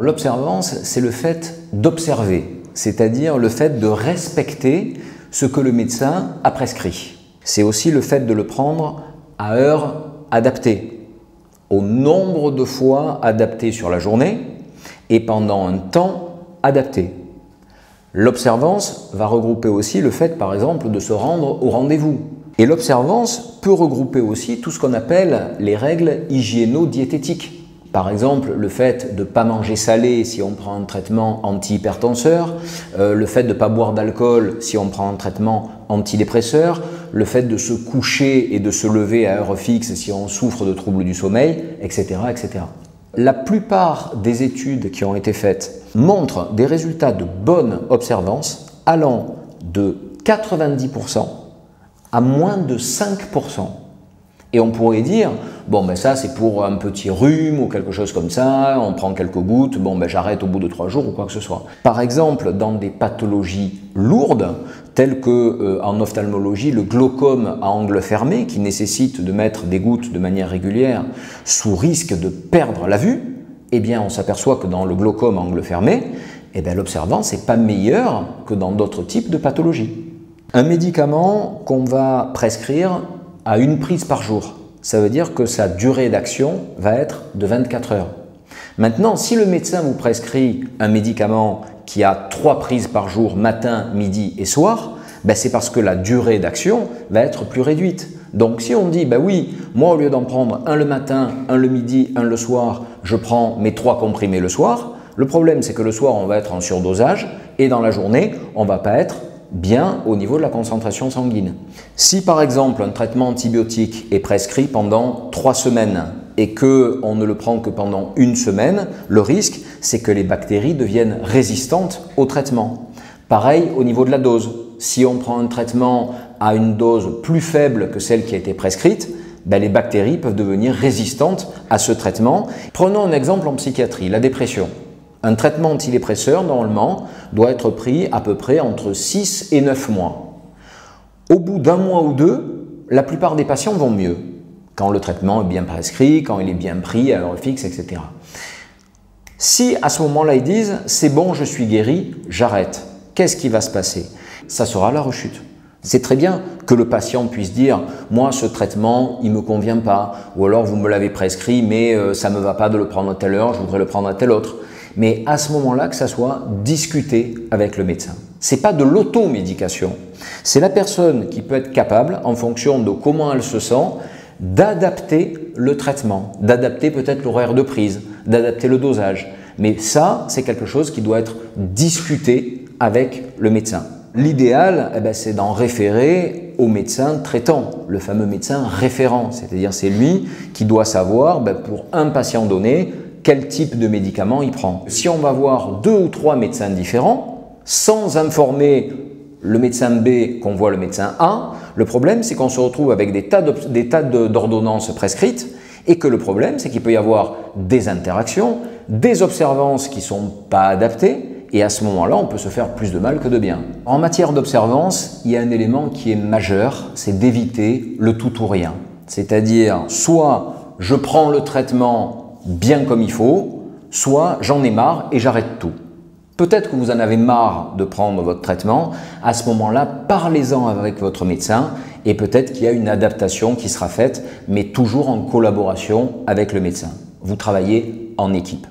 L'observance, c'est le fait d'observer, c'est-à-dire le fait de respecter ce que le médecin a prescrit. C'est aussi le fait de le prendre à heure adaptée, au nombre de fois adapté sur la journée et pendant un temps adapté. L'observance va regrouper aussi le fait, par exemple, de se rendre au rendez-vous. Et l'observance peut regrouper aussi tout ce qu'on appelle les règles hygiéno-diététiques. Par exemple, le fait de ne pas manger salé si on prend un traitement antihypertenseur, le fait de ne pas boire d'alcool si on prend un traitement antidépresseur, le fait de se coucher et de se lever à heure fixe si on souffre de troubles du sommeil, etc., etc. La plupart des études qui ont été faites montrent des résultats de bonne observance allant de 90% à moins de 5%. Et on pourrait dire, bon ben ça c'est pour un petit rhume ou quelque chose comme ça, on prend quelques gouttes, bon ben j'arrête au bout de 3 jours ou quoi que ce soit. Par exemple, dans des pathologies lourdes, telles que en ophtalmologie le glaucome à angle fermé, qui nécessite de mettre des gouttes de manière régulière sous risque de perdre la vue, eh bien on s'aperçoit que dans le glaucome à angle fermé, eh bien l'observance n'est pas meilleure que dans d'autres types de pathologies. Un médicament qu'on va prescrire à une prise par jour, ça veut dire que sa durée d'action va être de 24 heures. Maintenant, si le médecin vous prescrit un médicament qui a 3 prises par jour, matin, midi et soir, ben c'est parce que la durée d'action va être plus réduite. Donc si on dit, ben oui, moi au lieu d'en prendre un le matin, un le midi, un le soir, je prends mes 3 comprimés le soir, le problème c'est que le soir on va être en surdosage et dans la journée on ne va pas être bien au niveau de la concentration sanguine. Si par exemple un traitement antibiotique est prescrit pendant 3 semaines et qu'on ne le prend que pendant 1 semaine, le risque c'est que les bactéries deviennent résistantes au traitement. Pareil au niveau de la dose. Si on prend un traitement à une dose plus faible que celle qui a été prescrite, ben les bactéries peuvent devenir résistantes à ce traitement. Prenons un exemple en psychiatrie, la dépression. Un traitement antidépresseur, normalement, doit être pris à peu près entre 6 et 9 mois. Au bout d'1 mois ou 2, la plupart des patients vont mieux, quand le traitement est bien prescrit, quand il est bien pris à heure fixe, etc. Si à ce moment-là ils disent « c'est bon, je suis guéri, j'arrête », qu'est-ce qui va se passer? Ça sera la rechute. C'est très bien que le patient puisse dire « moi, ce traitement, il ne me convient pas » ou alors « vous me l'avez prescrit, mais ça ne me va pas de le prendre à telle heure, je voudrais le prendre à telle autre ». Mais à ce moment-là, que ça soit discuté avec le médecin. Ce n'est pas de l'automédication. C'est la personne qui peut être capable, en fonction de comment elle se sent, d'adapter le traitement, d'adapter peut-être l'horaire de prise, d'adapter le dosage. Mais ça, c'est quelque chose qui doit être discuté avec le médecin. L'idéal, c'est d'en référer au médecin traitant, le fameux médecin référent. C'est-à-dire c'est lui qui doit savoir, pour un patient donné, quel type de médicament il prend. Si on va voir 2 ou 3 médecins différents, sans informer le médecin B qu'on voit le médecin A, le problème c'est qu'on se retrouve avec des tas d'ordonnances prescrites et que le problème c'est qu'il peut y avoir des interactions, des observances qui ne sont pas adaptées et à ce moment-là on peut se faire plus de mal que de bien. En matière d'observance, il y a un élément qui est majeur, c'est d'éviter le tout ou rien. C'est-à-dire soit je prends le traitement bien comme il faut, soit j'en ai marre et j'arrête tout. Peut-être que vous en avez marre de prendre votre traitement, à ce moment-là, parlez-en avec votre médecin et peut-être qu'il y a une adaptation qui sera faite, mais toujours en collaboration avec le médecin. Vous travaillez en équipe.